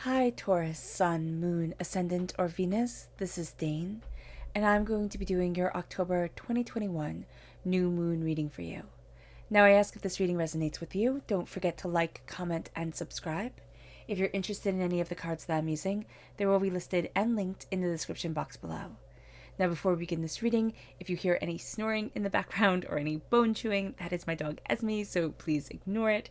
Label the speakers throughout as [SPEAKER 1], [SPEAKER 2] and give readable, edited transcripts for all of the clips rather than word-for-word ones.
[SPEAKER 1] Hi Taurus, Sun, Moon, Ascendant, or Venus. This is Dane, and I'm going to be doing your October 2021 new moon reading for you. Now, I ask if this reading resonates with you. Don't forget to like, comment, and subscribe. If you're interested in any of the cards that I'm using, they will be listed and linked in the description box below. Now, before we begin this reading, if you hear any snoring in the background or any bone chewing, that is my dog Esme, so please ignore it.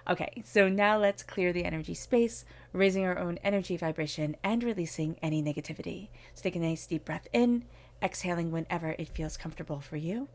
[SPEAKER 1] Okay, so now let's clear the energy space, raising our own energy vibration and releasing any negativity. So take a nice deep breath in, exhaling whenever it feels comfortable for you.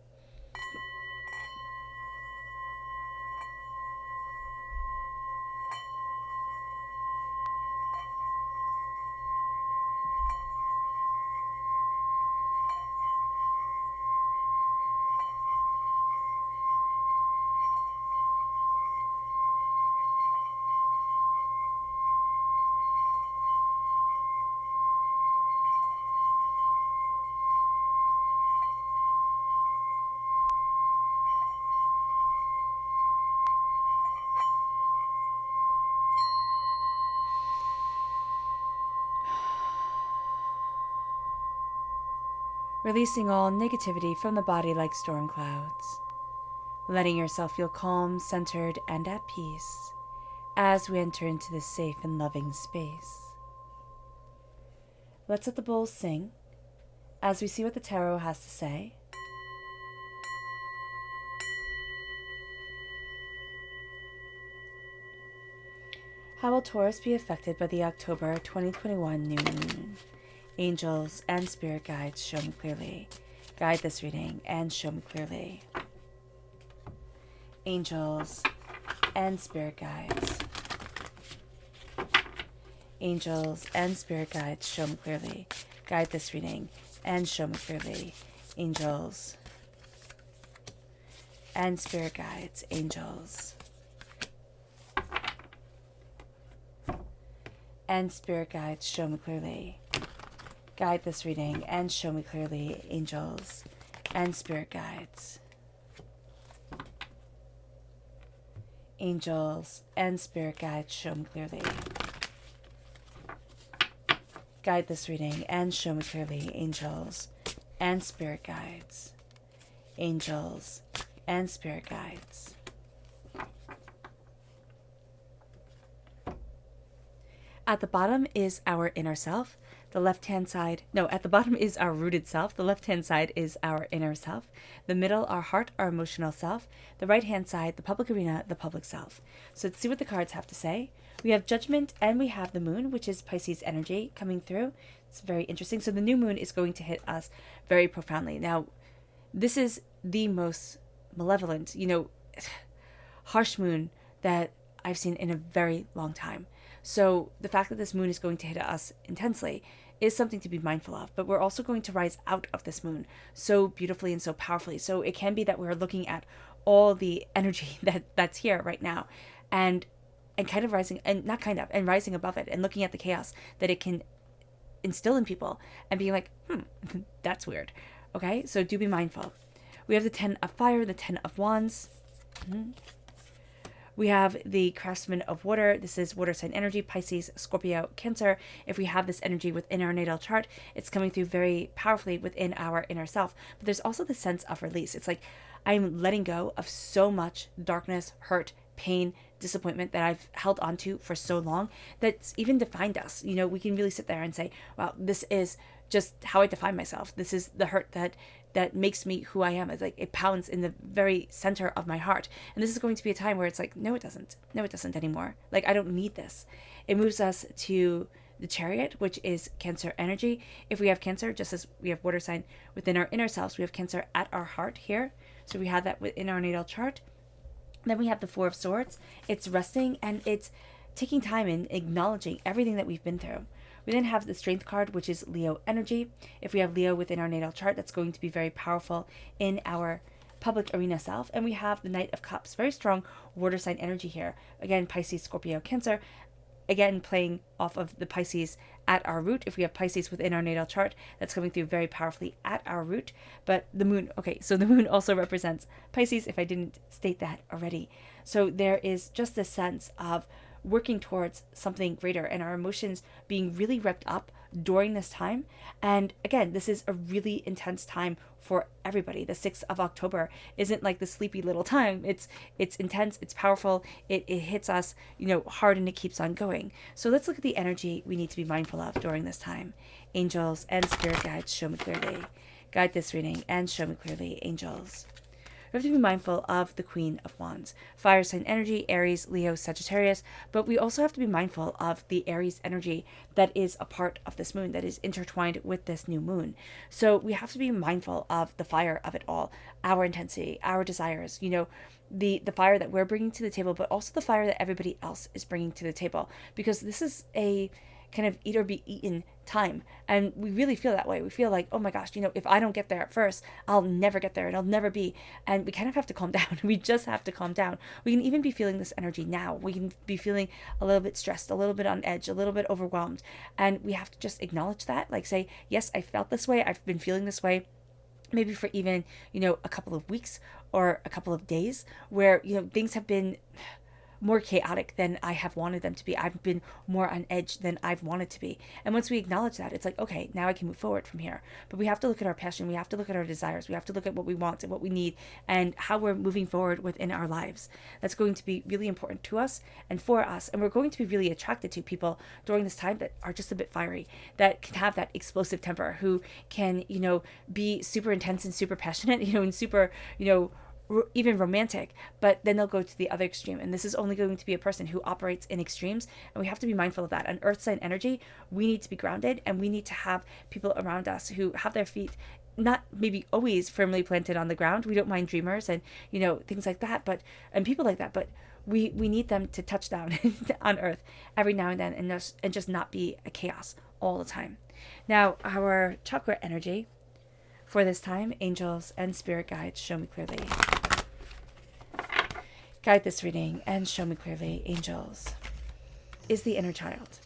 [SPEAKER 1] Releasing all negativity from the body like storm clouds. Letting yourself feel calm, centered, and at peace as we enter into this safe and loving space. Let's let the bowls sing as we see what the tarot has to say. How will Taurus be affected by the October 2021 new moon? Angels and spirit guides, show me clearly. Guide this reading and show me clearly. Angels and spirit guides. Angels and spirit guides, show me clearly. Guide this reading and show me clearly. Angels and spirit guides. Angels and spirit guides, show me clearly. Guide this reading and show me clearly. Angels and spirit guides. Angels and spirit guides, show me clearly. Guide this reading and show me clearly. Angels and spirit guides. Angels and spirit guides. At the bottom is our inner self. The left-hand side, at the bottom is our rooted self. The left-hand side is our inner self. The middle, our heart, our emotional self. The right-hand side, the public arena, the public self. So let's see what the cards have to say. We have Judgment and we have the moon, which is Pisces energy coming through. It's very interesting. So the new moon is going to hit us very profoundly. Now, this is the most malevolent, harsh moon that I've seen in a very long time. So the fact that this moon is going to hit us intensely is something to be mindful of. But we're also going to rise out of this moon so beautifully and so powerfully. So it can be that we're looking at all the energy that's here right now and kind of rising, and not kind of, and rising above it and looking at the chaos that it can instill in people and being like, that's weird. Okay, so do be mindful. We have the 10 of fire, the 10 of wands. We have the craftsman of water. This is water sign energy, Pisces, Scorpio, Cancer. If we have this energy within our natal chart, it's coming through very powerfully within our inner self. But there's also the sense of release. It's like I'm letting go of so much darkness, hurt, pain, disappointment that I've held onto for so long that's even defined us. We can really sit there and say, wow, this is just how I define myself. This is the hurt that makes me who I am. It's like it pounds in the very center of my heart. And this is going to be a time where it's like, no, it doesn't. No, it doesn't anymore. Like, I don't need this. It moves us to the Chariot, which is Cancer energy. If we have Cancer, just as we have water sign within our inner selves, we have Cancer at our heart here. So we have that within our natal chart. Then we have the Four of Swords. It's resting and it's taking time and acknowledging everything that we've been through. We then have the Strength card, which is Leo energy. If we have Leo within our natal chart, that's going to be very powerful in our public arena self. And we have the Knight of Cups, very strong water sign energy here. Again, Pisces, Scorpio, Cancer. Again, playing off of the Pisces at our root. If we have Pisces within our natal chart, that's coming through very powerfully at our root. But the moon, so the moon also represents Pisces, if I didn't state that already. So there is just this sense of working towards something greater and our emotions being really revved up during this time. And again, this is a really intense time for everybody. The 6th of October isn't like the sleepy little time. It's intense, it's powerful, it hits us, hard, and it keeps on going. So let's look at the energy we need to be mindful of during this time. Angels and spirit guides, show me clearly. Guide this reading and show me clearly, angels. We have to be mindful of the Queen of Wands, fire sign energy, Aries, Leo, Sagittarius, but we also have to be mindful of the Aries energy that is a part of this moon, that is intertwined with this new moon. So we have to be mindful of the fire of it all, our intensity, our desires, the fire that we're bringing to the table, but also the fire that everybody else is bringing to the table, because this is a kind of eat or be eaten time. And we really feel that way. We feel like, oh my gosh, if I don't get there at first, I'll never get there and I'll never be. And we kind of have to calm down. We just have to calm down. We can even be feeling this energy now. We can be feeling a little bit stressed, a little bit on edge, a little bit overwhelmed. And we have to just acknowledge that, like say, yes, I felt this way. I've been feeling this way. Maybe for even, a couple of weeks or a couple of days where, things have been more chaotic than I have wanted them to be. I've been more on edge than I've wanted to be. And once we acknowledge that, it's like, okay, now I can move forward from here. But we have to look at our passion. We have to look at our desires. We have to look at what we want and what we need and how we're moving forward within our lives. That's going to be really important to us and for us. And we're going to be really attracted to people during this time that are just a bit fiery, that can have that explosive temper, who can, be super intense and super passionate, and super, even romantic, but then they'll go to the other extreme. And this is only going to be a person who operates in extremes. And we have to be mindful of that. On earth sign energy, we need to be grounded, and we need to have people around us who have their feet not maybe always firmly planted on the ground. We don't mind dreamers and, things like that, and people like that, but we need them to touch down on earth every now and then, and just not be a chaos all the time. Now, our chakra energy for this time, angels and spirit guides, show me clearly. Guide this reading and show me clearly, angels, is the inner child.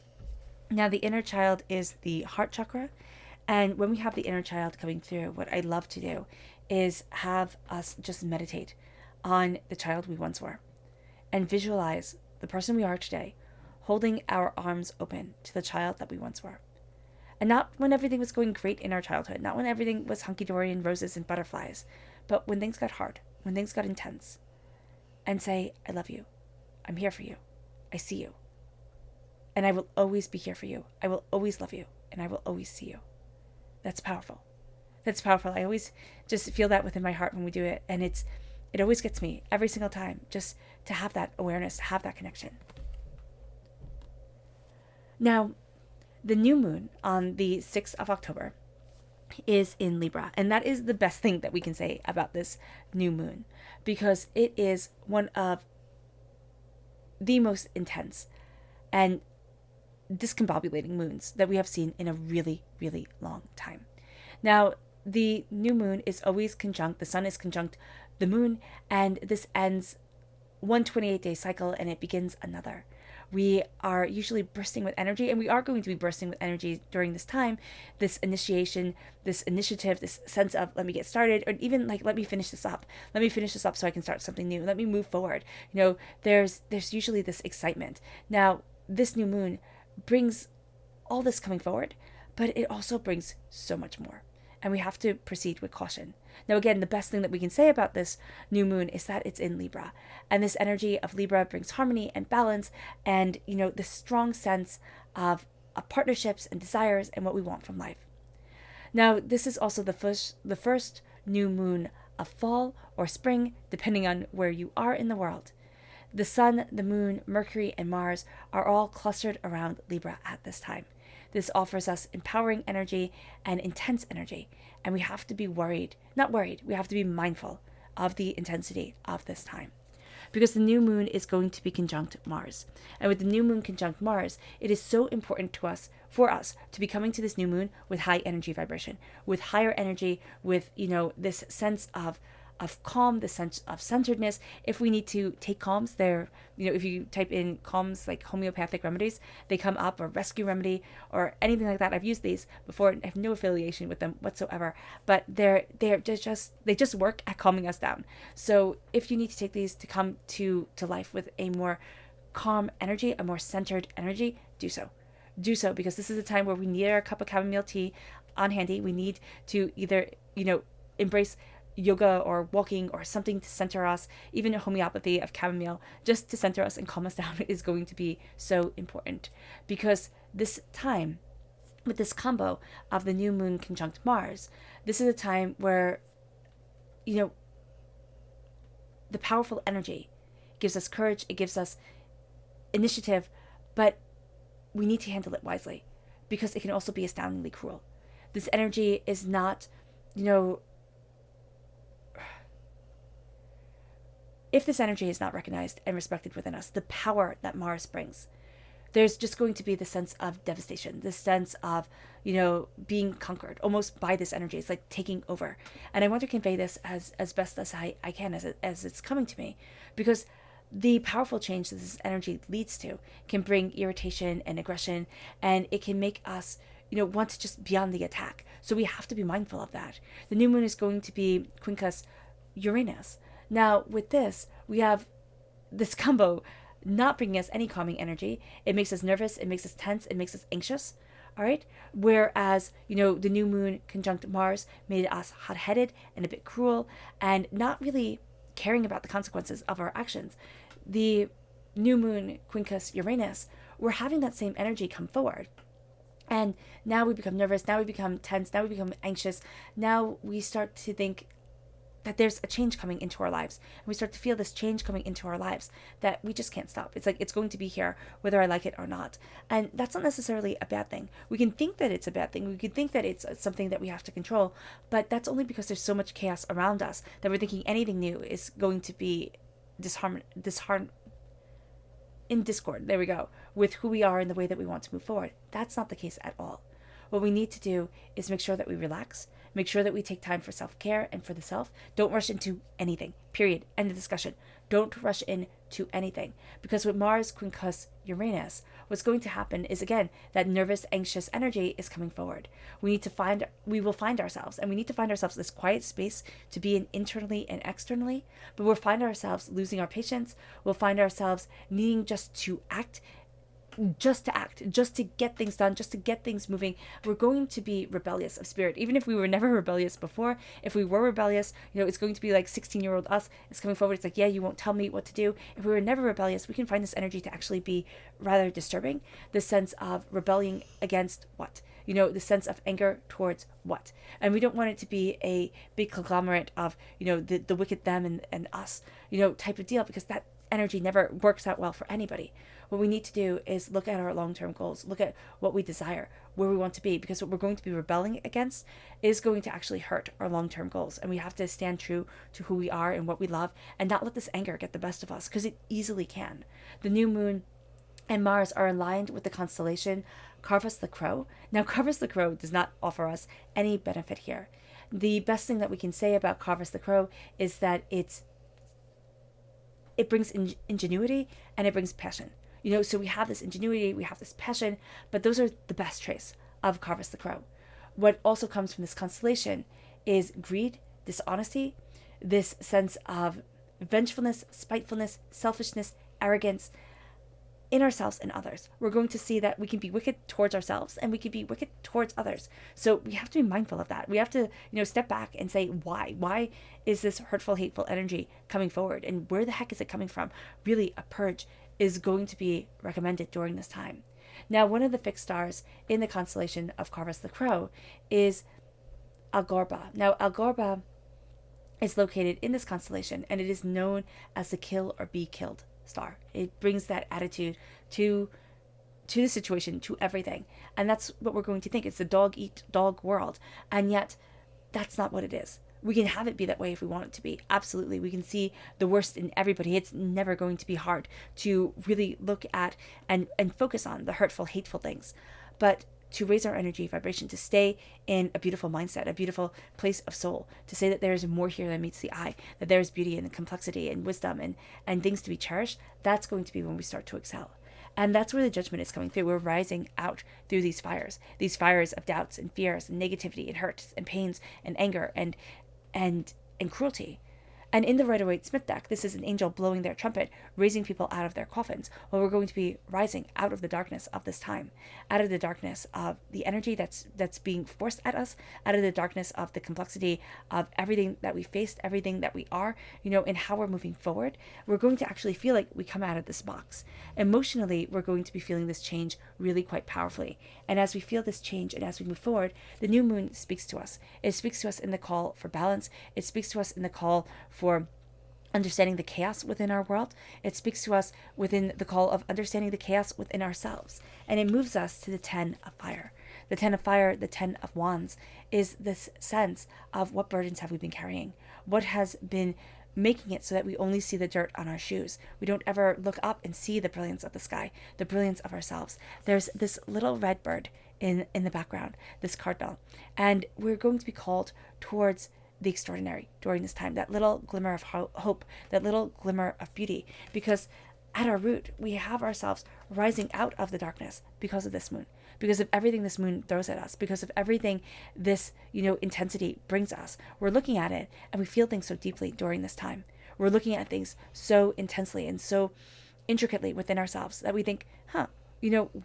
[SPEAKER 1] Now, the inner child is the heart chakra. And when we have the inner child coming through, what I love to do is have us just meditate on the child we once were and visualize the person we are today, holding our arms open to the child that we once were. And not when everything was going great in our childhood, not when everything was hunky-dory and roses and butterflies, but when things got hard, when things got intense. And say, I love you. I'm here for you. I see you. And I will always be here for you. I will always love you. And I will always see you. That's powerful. That's powerful. I always just feel that within my heart when we do it. And it always gets me every single time, just to have that awareness, to have that connection. Now, the new moon on the 6th of October is in Libra. And that is the best thing that we can say about this new moon, because it is one of the most intense and discombobulating moons that we have seen in a really, really long time. Now, the new moon is always conjunct, the sun is conjunct the moon, and this ends one 28-day cycle and it begins another. We are usually bursting with energy, and we are going to be bursting with energy during this time, this initiation, this initiative, this sense of let me get started, or even like let me finish this up. Let me finish this up so I can start something new. Let me move forward. There's usually this excitement. Now, this new moon brings all this coming forward, but it also brings so much more. And we have to proceed with caution. Now, again, the best thing that we can say about this new moon is that it's in Libra. And this energy of Libra brings harmony and balance and, this strong sense of partnerships and desires and what we want from life. Now, this is also the first new moon of fall or spring, depending on where you are in the world. The sun, the moon, Mercury, and Mars are all clustered around Libra at this time. This offers us empowering energy and intense energy, and we have to be we have to be mindful of the intensity of this time. Because the new moon is going to be conjunct Mars. And with the new moon conjunct Mars, it is so important for us to be coming to this new moon with high energy vibration, with higher energy, with, this sense of calm, the sense of centeredness. If we need to take calms, if you type in calms like homeopathic remedies, they come up, or rescue remedy or anything like that. I've used these before. I have no affiliation with them whatsoever, but they just work at calming us down. So if you need to take these to come to life with a more calm energy, a more centered energy, do so. Do so, because this is a time where we need our cup of chamomile tea on handy. We need to either, embrace yoga or walking or something to center us. Even homeopathy of chamomile, just to center us and calm us down, is going to be so important, because this time, with this combo of the new moon conjunct Mars, this is a time where, the powerful energy gives us courage, it gives us initiative, but we need to handle it wisely, because it can also be astoundingly cruel. This energy is not, if this energy is not recognized and respected within us, the power that Mars brings, there's just going to be the sense of devastation, this sense of, being conquered almost by this energy. It's like taking over. And I want to convey this as best as I can, as it's coming to me, because the powerful change that this energy leads to can bring irritation and aggression, and it can make us, want to just be on the attack. So we have to be mindful of that. The new moon is going to be Quincus Uranus. Now, with this, we have this combo not bringing us any calming energy. It makes us nervous, it makes us tense, it makes us anxious. All right. Whereas, the new moon conjunct Mars made us hot-headed and a bit cruel and not really caring about the consequences of our actions. The new moon Quincus Uranus, we're having that same energy come forward. And now we become nervous, now we become tense, now we become anxious. Now we start to think that there's a change coming into our lives. And we start to feel this change coming into our lives that we just can't stop. It's like it's going to be here whether I like it or not. And that's not necessarily a bad thing. We can think that it's a bad thing. We can think that it's something that we have to control. But that's only because there's so much chaos around us that we're thinking anything new is going to be in discord, there we go, with who we are and the way that we want to move forward. That's not the case at all. What we need to do is make sure that we relax, make sure that we take time for self-care and for the self. Don't rush into anything, period. End of discussion. Don't rush into anything. Because with Mars, Quincus, Uranus, what's going to happen is, again, that nervous, anxious energy is coming forward. We will find ourselves, and we need to find ourselves this quiet space to be in internally and externally, but we'll find ourselves losing our patience. We'll find ourselves needing just to act, just to get things done, just to get things moving. We're going to be rebellious of spirit. Even if we were never rebellious before, if we were rebellious, it's going to be like 16-year-old us. It's coming forward. It's like, yeah, you won't tell me what to do. If we were never rebellious, we can find this energy to actually be rather disturbing. The sense of rebelling against what? The sense of anger towards what? And we don't want it to be a big conglomerate of, the wicked them and us, type of deal, because that energy never works out well for anybody. What we need to do is look at our long-term goals, look at what we desire, where we want to be, because what we're going to be rebelling against is going to actually hurt our long-term goals. And we have to stand true to who we are and what we love, and not let this anger get the best of us, because it easily can. The new moon and Mars are aligned with the constellation Carvus the Crow. Now, Carvus the Crow does not offer us any benefit here. The best thing that we can say about Carvus the Crow is that it brings ingenuity and it brings passion. So we have this ingenuity, we have this passion, but those are the best traits of Carvus the Crow. What also comes from this constellation is greed, dishonesty, this sense of vengefulness, spitefulness, selfishness, arrogance in ourselves and others. We're going to see that we can be wicked towards ourselves and we can be wicked towards others. So we have to be mindful of that. We have to, step back and say, why? Why is this hurtful, hateful energy coming forward? And where the heck is it coming from? Really, a purge is going to be recommended during this time. Now, one of the fixed stars in the constellation of Carvus the Crow is Algorba. Now, Algorba is located in this constellation, and it is known as the kill or be killed star. It brings that attitude to the situation, to everything. And that's what we're going to think. It's the dog eat dog world. And yet, that's not what it is. We can have it be that way if we want it to be. Absolutely. We can see the worst in everybody. It's never going to be hard to really look at and focus on the hurtful, hateful things. But to raise our energy vibration, to stay in a beautiful mindset, a beautiful place of soul, to say that there is more here than meets the eye, that there is beauty and complexity and wisdom and things to be cherished, that's going to be when we start to excel. And that's where the judgment is coming through. We're rising out through these fires of doubts and fears and negativity and hurts and pains and anger and cruelty. And in the Rider-Waite-Smith deck, this is an angel blowing their trumpet, raising people out of their coffins. Well, we're going to be rising out of the darkness of this time, out of the darkness of the energy that's being forced at us, out of the darkness of the complexity of everything that we faced, everything that we are, and how we're moving forward. We're going to actually feel like we come out of this box. Emotionally, we're going to be feeling this change really quite powerfully. And as we feel this change and as we move forward, the new moon speaks to us. It speaks to us in the call for balance. It speaks to us in the call for understanding the chaos within our world. It speaks to us within the call of understanding the chaos within ourselves. And it moves us to the 10 of fire. The 10 of fire, the 10 of wands, is this sense of what burdens have we been carrying? What has been making it so that we only see the dirt on our shoes? We don't ever look up and see the brilliance of the sky, the brilliance of ourselves. There's this little red bird in the background, this cardinal. And we're going to be called towards the extraordinary during this time, that little glimmer of hope, that little glimmer of beauty, because at our root, we have ourselves rising out of the darkness because of this moon, because of everything this moon throws at us, because of everything this, intensity brings us. We're looking at it and we feel things so deeply during this time. We're looking at things so intensely and so intricately within ourselves that we think,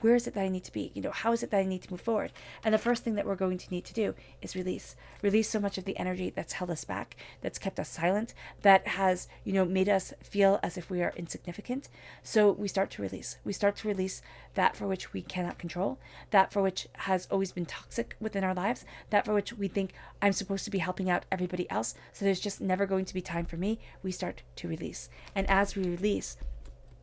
[SPEAKER 1] where is it that I need to be? How is it that I need to move forward? And the first thing that we're going to need to do is release so much of the energy that's held us back, that's kept us silent, that has, made us feel as if we are insignificant. So we start to release. We start to release that for which we cannot control, that for which has always been toxic within our lives, that for which we think I'm supposed to be helping out everybody else, so there's just never going to be time for me. We start to release. And as we release,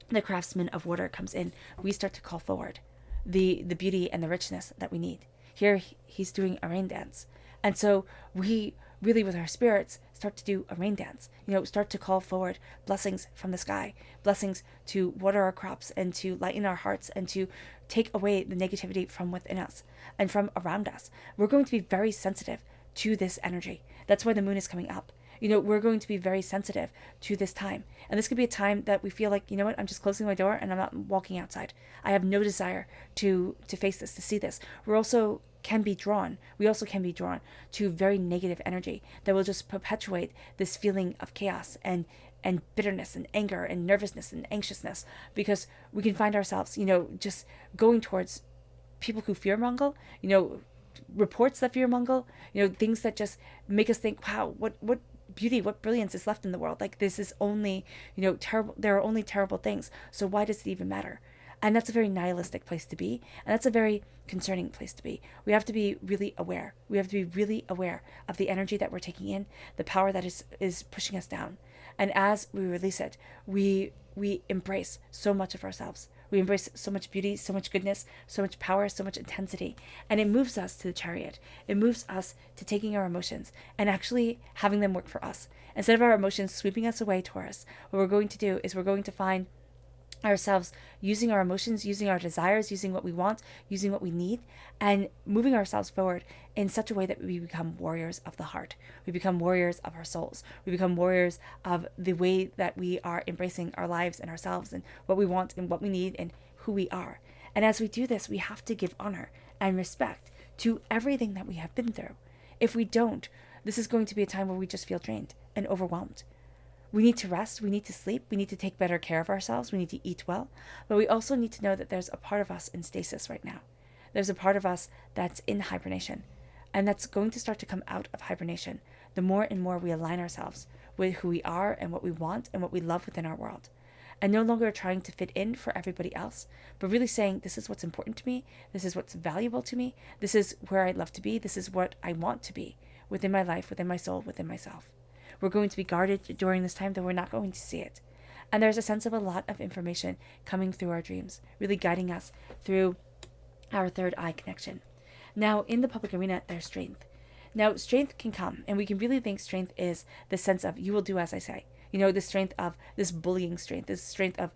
[SPEAKER 1] the craftsman of water comes in. We start to call forward the beauty and the richness that we need. Here he's doing a rain dance. And so we really, with our spirits, start to do a rain dance. Start to call forward blessings from the sky, blessings to water our crops and to lighten our hearts and to take away the negativity from within us and from around us. We're going to be very sensitive to this energy. That's why the moon is coming up. We're going to be very sensitive to this time. And this could be a time that we feel like, I'm just closing my door and I'm not walking outside. I have no desire to face this, to see this. We also can be drawn to very negative energy that will just perpetuate this feeling of chaos and bitterness and anger and nervousness and anxiousness, because we can find ourselves, just going towards people who fearmonger, reports that fearmonger, things that just make us think, wow, what beauty, what brilliance is left in the world? Like, this is only, terrible. There are only terrible things. So why does it even matter? And that's a very nihilistic place to be. And that's a very concerning place to be. We have to be really aware. We have to be really aware of the energy that we're taking in, the power that is pushing us down. And as we release it, we embrace so much of ourselves. We embrace so much beauty, so much goodness, so much power, so much intensity. And it moves us to the chariot. It moves us to taking our emotions and actually having them work for us. Instead of our emotions sweeping us away, Taurus, what we're going to do is we're going to find ourselves using our emotions, using our desires, using what we want, using what we need, and moving ourselves forward in such a way that we become warriors of the heart. We become warriors of our souls. We become warriors of the way that we are embracing our lives and ourselves and what we want and what we need and who we are. And as we do this, we have to give honor and respect to everything that we have been through. If we don't, this is going to be a time where we just feel drained and overwhelmed. We need to rest, we need to sleep, we need to take better care of ourselves, we need to eat well, but we also need to know that there's a part of us in stasis right now. There's a part of us that's in hibernation, and that's going to start to come out of hibernation the more and more we align ourselves with who we are and what we want and what we love within our world. And no longer trying to fit in for everybody else, but really saying, this is what's important to me, this is what's valuable to me, this is where I love to be, this is what I want to be within my life, within my soul, within myself. We're going to be guarded during this time, that we're not going to see it. And there's a sense of a lot of information coming through our dreams, really guiding us through our third eye connection. Now, in the public arena, there's strength. Now, strength can come, and we can really think strength is the sense of, you will do as I say. The strength of this bullying strength, this strength of,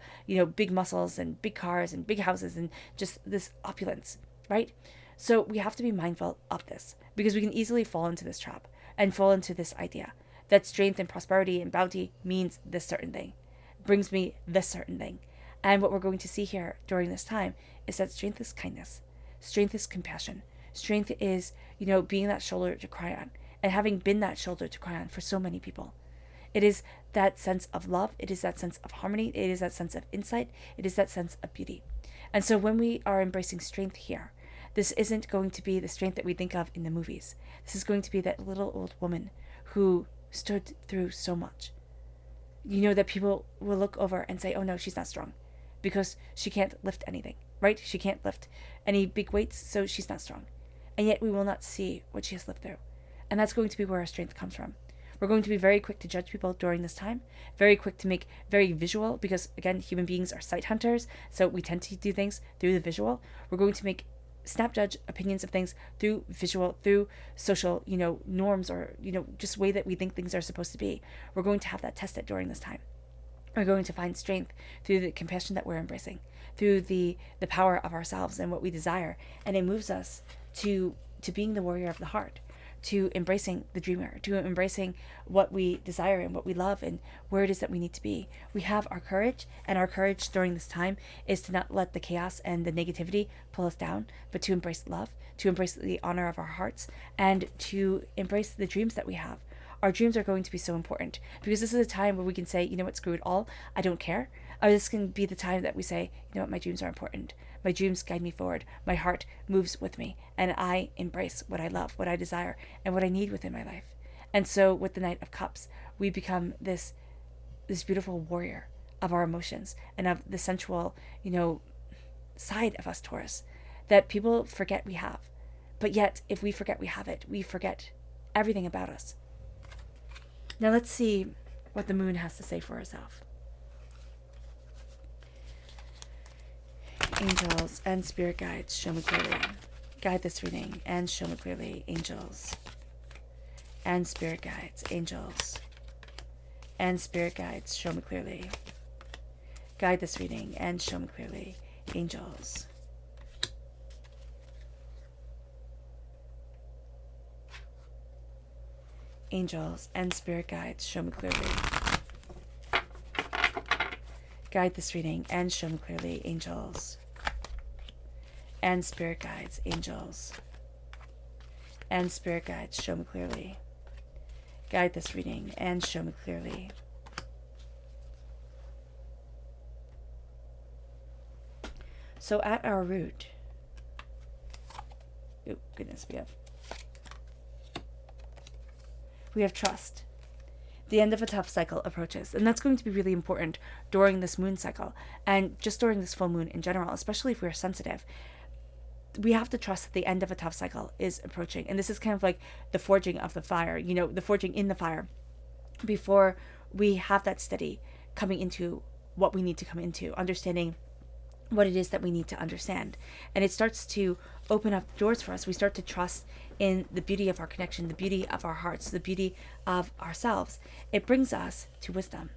[SPEAKER 1] big muscles and big cars and big houses and just this opulence, right? So we have to be mindful of this, because we can easily fall into this trap and fall into this idea that strength and prosperity and bounty means this certain thing, brings me this certain thing. And what we're going to see here during this time is that strength is kindness. Strength is compassion. Strength is, being that shoulder to cry on, and having been that shoulder to cry on for so many people. It is that sense of love. It is that sense of harmony. It is that sense of insight. It is that sense of beauty. And so when we are embracing strength here, this isn't going to be the strength that we think of in the movies. This is going to be that little old woman who stood through so much. You know, that people will look over and say, oh no, she's not strong because she can't lift anything, right? She can't lift any big weights, so she's not strong. And yet we will not see what she has lived through. And that's going to be where our strength comes from. We're going to be very quick to judge people during this time, very quick to make very visual, because again, human beings are sight hunters, so we tend to do things through the visual. We're going to make snap judge opinions of things through visual, through social, norms, or, just way that we think things are supposed to be. We're going to have that tested during this time. We're going to find strength through the compassion that we're embracing, through the power of ourselves and what we desire. And it moves us to being the warrior of the heart, to embracing the dreamer, to embracing what we desire and what we love and where it is that we need to be. We have our courage, and our courage during this time is to not let the chaos and the negativity pull us down, but to embrace love, to embrace the honor of our hearts, and to embrace the dreams that we have. Our dreams are going to be so important, because this is a time where we can say, you know what, screw it all, I don't care. Or this can be the time that we say, you know what, my dreams are important. My dreams guide me forward. My heart moves with me, and I embrace what I love, what I desire, and what I need within my life. And so with the Knight of Cups, we become this beautiful warrior of our emotions and of the sensual, side of us, Taurus, that people forget we have. But yet, if we forget we have it, we forget everything about us. Now let's see what the moon has to say for herself. Angels and spirit guides, show me clearly. Guide this reading and show me clearly, angels and spirit guides, angels and spirit guides, show me clearly. Guide this reading and show me clearly, angels. Angels and spirit guides, show me clearly. Guide this reading and show me clearly, angels and spirit guides, angels and spirit guides, show me clearly. Guide this reading and show me clearly. So at our root, oh goodness, we have trust. The end of a tough cycle approaches, and that's going to be really important during this moon cycle, and just during this full moon in general, especially if we're sensitive. We have to trust that the end of a tough cycle is approaching, and this is kind of like the forging of the fire, the forging in the fire, before we have that steady coming into what we need to come into, understanding what it is that we need to understand. And it starts to open up doors for us. We start to trust in the beauty of our connection, the beauty of our hearts, the beauty of ourselves. It brings us to wisdom.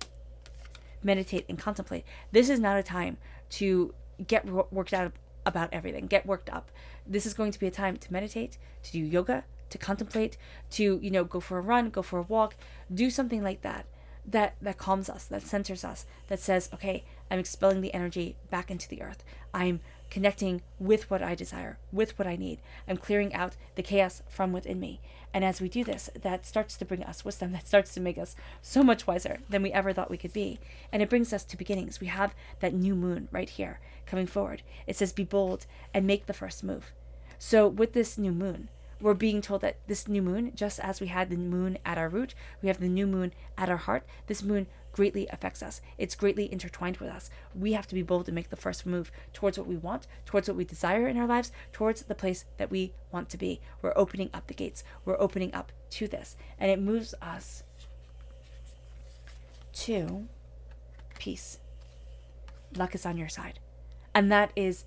[SPEAKER 1] Meditate and contemplate. This is not a time to get worked out about everything, get worked up. This is going to be a time to meditate, to do yoga, to contemplate, to, go for a run, go for a walk, do something like that. That calms us, that centers us, that says, okay, I'm expelling the energy back into the earth. I'm connecting with what I desire, with what I need. I'm clearing out the chaos from within me. And as we do this, that starts to bring us wisdom, that starts to make us so much wiser than we ever thought we could be. And it brings us to beginnings. We have that new moon right here coming forward. It says, be bold and make the first move. So with this new moon, we're being told that this new moon, just as we had the moon at our root, we have the new moon at our heart. This moon greatly affects us. It's greatly intertwined with us. We have to be bold to make the first move towards what we want, towards what we desire in our lives, towards the place that we want to be. We're opening up the gates. We're opening up to this. And it moves us to peace. Luck is on your side. And that is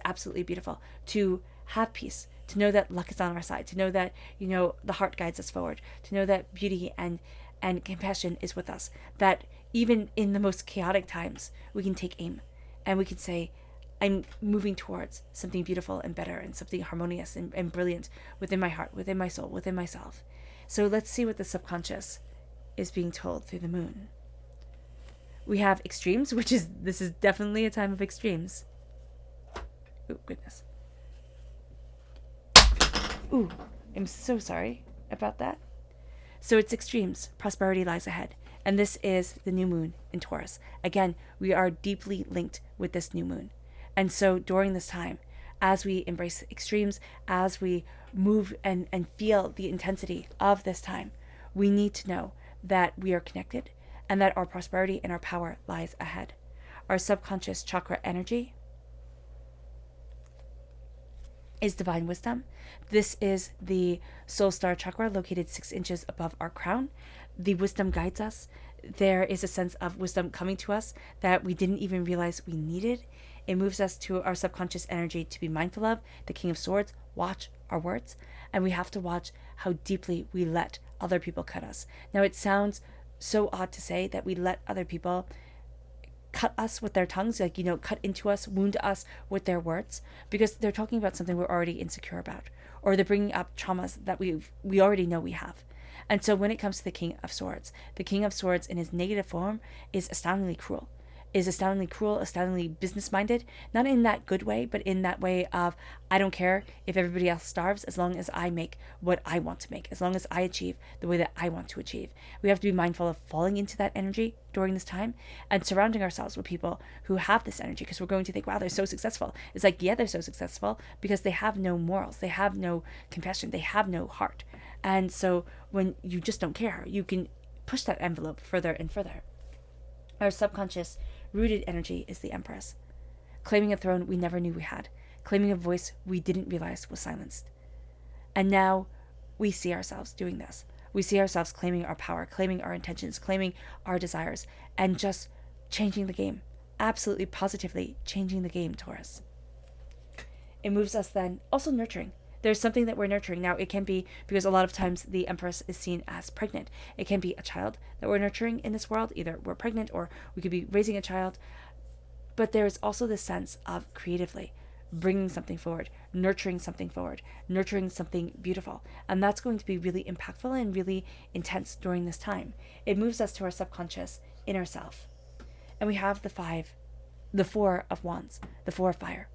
[SPEAKER 1] absolutely beautiful. To have peace, to know that luck is on our side, to know that, the heart guides us forward, to know that beauty and compassion is with us, that even in the most chaotic times, we can take aim and we can say, I'm moving towards something beautiful and better and something harmonious and brilliant within my heart, within my soul, within myself. So let's see what the subconscious is being told through the moon. We have extremes, this is definitely a time of extremes. Oh, goodness. Ooh, I'm so sorry about that. So it's extremes. Prosperity lies ahead. And this is the new moon in Taurus. Again, we are deeply linked with this new moon. And so during this time, as we embrace extremes, as we move and feel the intensity of this time, we need to know that we are connected and that our prosperity and our power lies ahead. Our subconscious chakra energy is divine wisdom. This is the soul star chakra located 6 inches above our crown. The wisdom guides us. There is a sense of wisdom coming to us that we didn't even realize we needed. It moves us to our subconscious energy to be mindful of. The King of Swords, watch our words. And we have to watch how deeply we let other people cut us. Now, it sounds so odd to say that we let other people cut us with their tongues, like, cut into us, wound us with their words, because they're talking about something we're already insecure about, or they're bringing up traumas that we already know we have. And so when it comes to the King of Swords in his negative form is astoundingly cruel, astoundingly business-minded, not in that good way, but in that way of, I don't care if everybody else starves as long as I make what I want to make, as long as I achieve the way that I want to achieve. We have to be mindful of falling into that energy during this time and surrounding ourselves with people who have this energy, because we're going to think, wow, they're so successful. It's like, yeah, they're so successful because they have no morals, they have no compassion, they have no heart. And so when you just don't care, you can push that envelope further and further. Our subconscious rooted energy is the Empress, claiming a throne we never knew we had, claiming a voice we didn't realize was silenced. And now we see ourselves doing this. We see ourselves claiming our power, claiming our intentions, claiming our desires, and just changing the game. Absolutely, positively changing the game, Taurus. It moves us then also nurturing. There's something that we're nurturing. Now, it can be because a lot of times the Empress is seen as pregnant. It can be a child that we're nurturing in this world. Either we're pregnant or we could be raising a child. But there's also this sense of creatively bringing something forward, nurturing something forward, nurturing something beautiful. And that's going to be really impactful and really intense during this time. It moves us to our subconscious inner self. And we have the 4 of wands, the 4 of fire.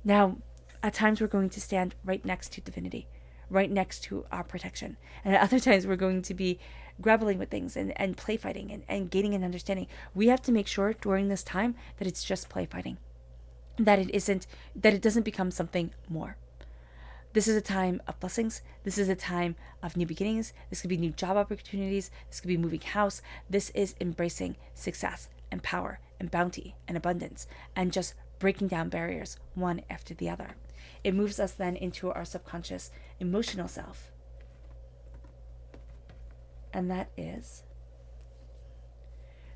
[SPEAKER 1] Now, at times we're going to stand right next to divinity, right next to our protection. And at other times we're going to be grappling with things and play fighting and gaining an understanding. We have to make sure during this time that it's just play fighting, that it doesn't become something more. This is a time of blessings. This is a time of new beginnings. This could be new job opportunities. This could be moving house. This is embracing success and power and bounty and abundance and just breaking down barriers one after the other. It moves us then into our subconscious emotional self. And that is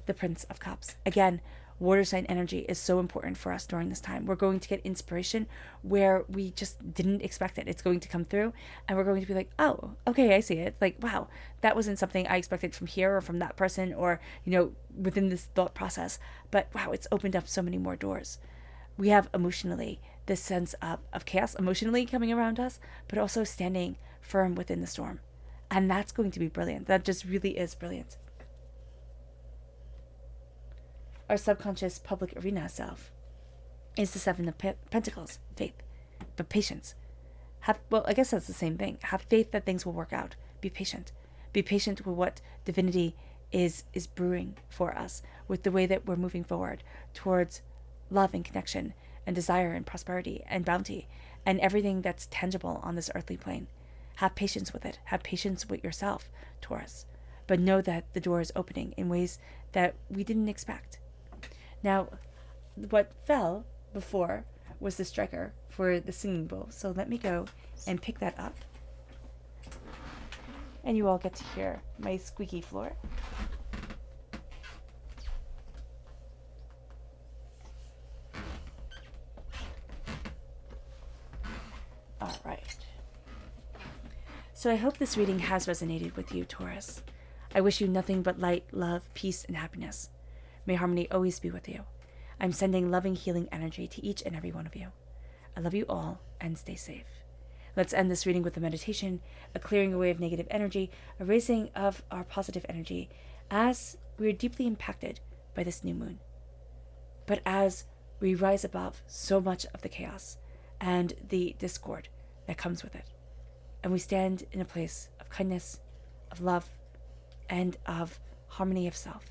[SPEAKER 1] the Prince of Cups. Again, water sign energy is so important for us during this time. We're going to get inspiration where we just didn't expect it. It's going to come through and we're going to be like, oh, okay, I see it. Like, wow, that wasn't something I expected from here or from that person or, within this thought process. But wow, it's opened up so many more doors. We have emotionally this sense of chaos emotionally coming around us, but also standing firm within the storm. And that's going to be brilliant. That just really is brilliant. Our subconscious public arena self is the 7 of Pentacles, faith, but patience. I guess that's the same thing. Have faith that things will work out. Be patient. Be patient with what divinity is brewing for us, with the way that we're moving forward towards love and connection and desire and prosperity and bounty and everything that's tangible on this earthly plane. Have patience with it. Have patience with yourself, Taurus. But know that the door is opening in ways that we didn't expect. Now, what fell before was the striker for the singing bowl. So let me go and pick that up. And you all get to hear my squeaky floor. All right. So I hope this reading has resonated with you, Taurus. I wish you nothing but light, love, peace, and happiness. May harmony always be with you. I'm sending loving, healing energy to each and every one of you. I love you all, and stay safe. Let's end this reading with a meditation, a clearing away of negative energy, a raising of our positive energy, as we are deeply impacted by this new moon. But as we rise above so much of the chaos and the discord that comes with it, and we stand in a place of kindness, of love, and of harmony of self.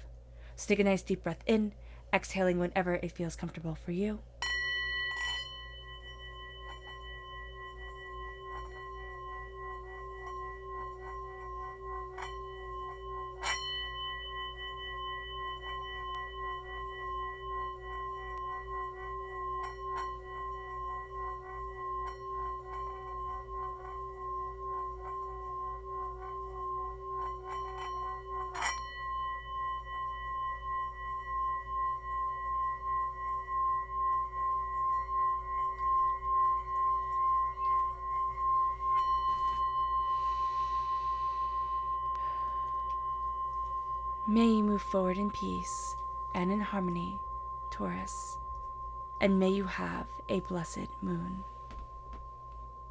[SPEAKER 1] So take a nice deep breath in, exhaling whenever it feels comfortable for you. May you move forward in peace and in harmony, Taurus, and may you have a blessed moon.